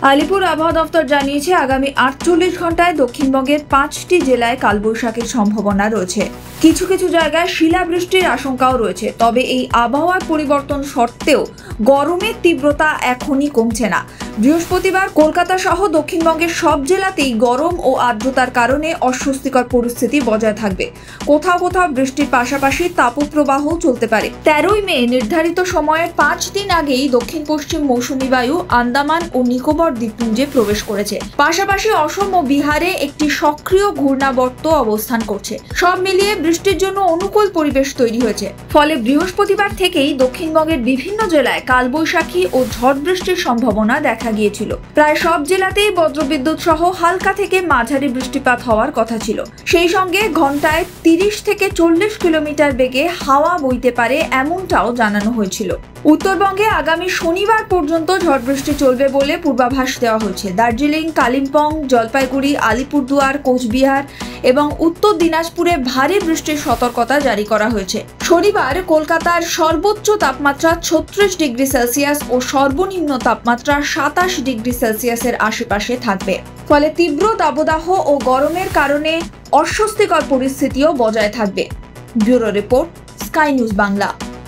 আলিপুর আবহাওয়া দফতর জানিয়েছে আগামী 48 ঘন্টায় দক্ষিণবঙ্গের 5টি জেলায় কালবৈশাখীর সম্ভাবনা রয়েছে। কিছু কিছু জায়গায় শিলাবৃষ্টির আশঙ্কাও রয়েছে। তবে এই আবহাওয়ার পরিবর্তন সত্ত্বেও গরমের তীব্রতা এখনই কমছে না। বৃহস্পতিবার কলকাতা সহ দক্ষিণবঙ্গের সব জেলাতেই গরম ও আর্দ্রতার কারণে অস্বস্তিকর পরিস্থিতি বজায় থাকবে। কোথাও কোথাও বৃষ্টির পাশাপাশি তাপপ্রবাহও চলতে পারে। 13ই মে নির্ধারিত সময়ের 5 দিন আগেই দক্ষিণ পশ্চিম মৌসুমী বায়ু আন্দামান ও নিকোবর দ্বীপপুঞ্জে প্রবেশ করেছে। পাশাপাশি অসম ও বিহারে একটি সক্রিয় ঘূর্ণাবর্ত অবস্থান করছে। সব মিলিয়ে বৃষ্টির জন্য অনুকূল পরিবেশ তৈরি হয়েছে। ফলে বৃহস্পতিবার থেকেই দক্ষিণবঙ্গের বিভিন্ন জেলায় কালবৈশাখী ও ঝড় বৃষ্টির সম্ভাবনা দেখা গিয়েছিল। প্রায় সব জেলাতেই বজ্রবিদ্যুৎ সহ হালকা থেকে মাঝারি বৃষ্টিপাত হওয়ার কথা ছিল। সেই সঙ্গে ঘন্টায় 30 থেকে 40 কিলোমিটার বেগে হাওয়া বইতে পারে এমনটাও জানানো হয়েছিল। উত্তরবঙ্গে আগামী শনিবার পর্যন্ত ঝড় বৃষ্টি চলবে বলে পূর্বাভাস দেওয়া হয়েছে। দার্জিলিং, কালিম্পং, জলপাইগুড়ি, আলিপুরদুয়ার, কোচবিহার এবং উত্তর দিনাজপুরে ভারী বৃষ্টির সতর্কতা জারি করা হয়েছে। শনিবার কলকাতার সর্বোচ্চ তাপমাত্রা 36 ডিগ্রি সেলসিয়াস ও সর্বনিম্ন তাপমাত্রা 27 ডিগ্রি সেলসিয়াসের আশেপাশে থাকবে। ফলে তীব্র দাবদাহ ও গরমের কারণে অস্বস্তিকর পরিস্থিতিও বজায় থাকবে। Bureau report, sky news Bangla.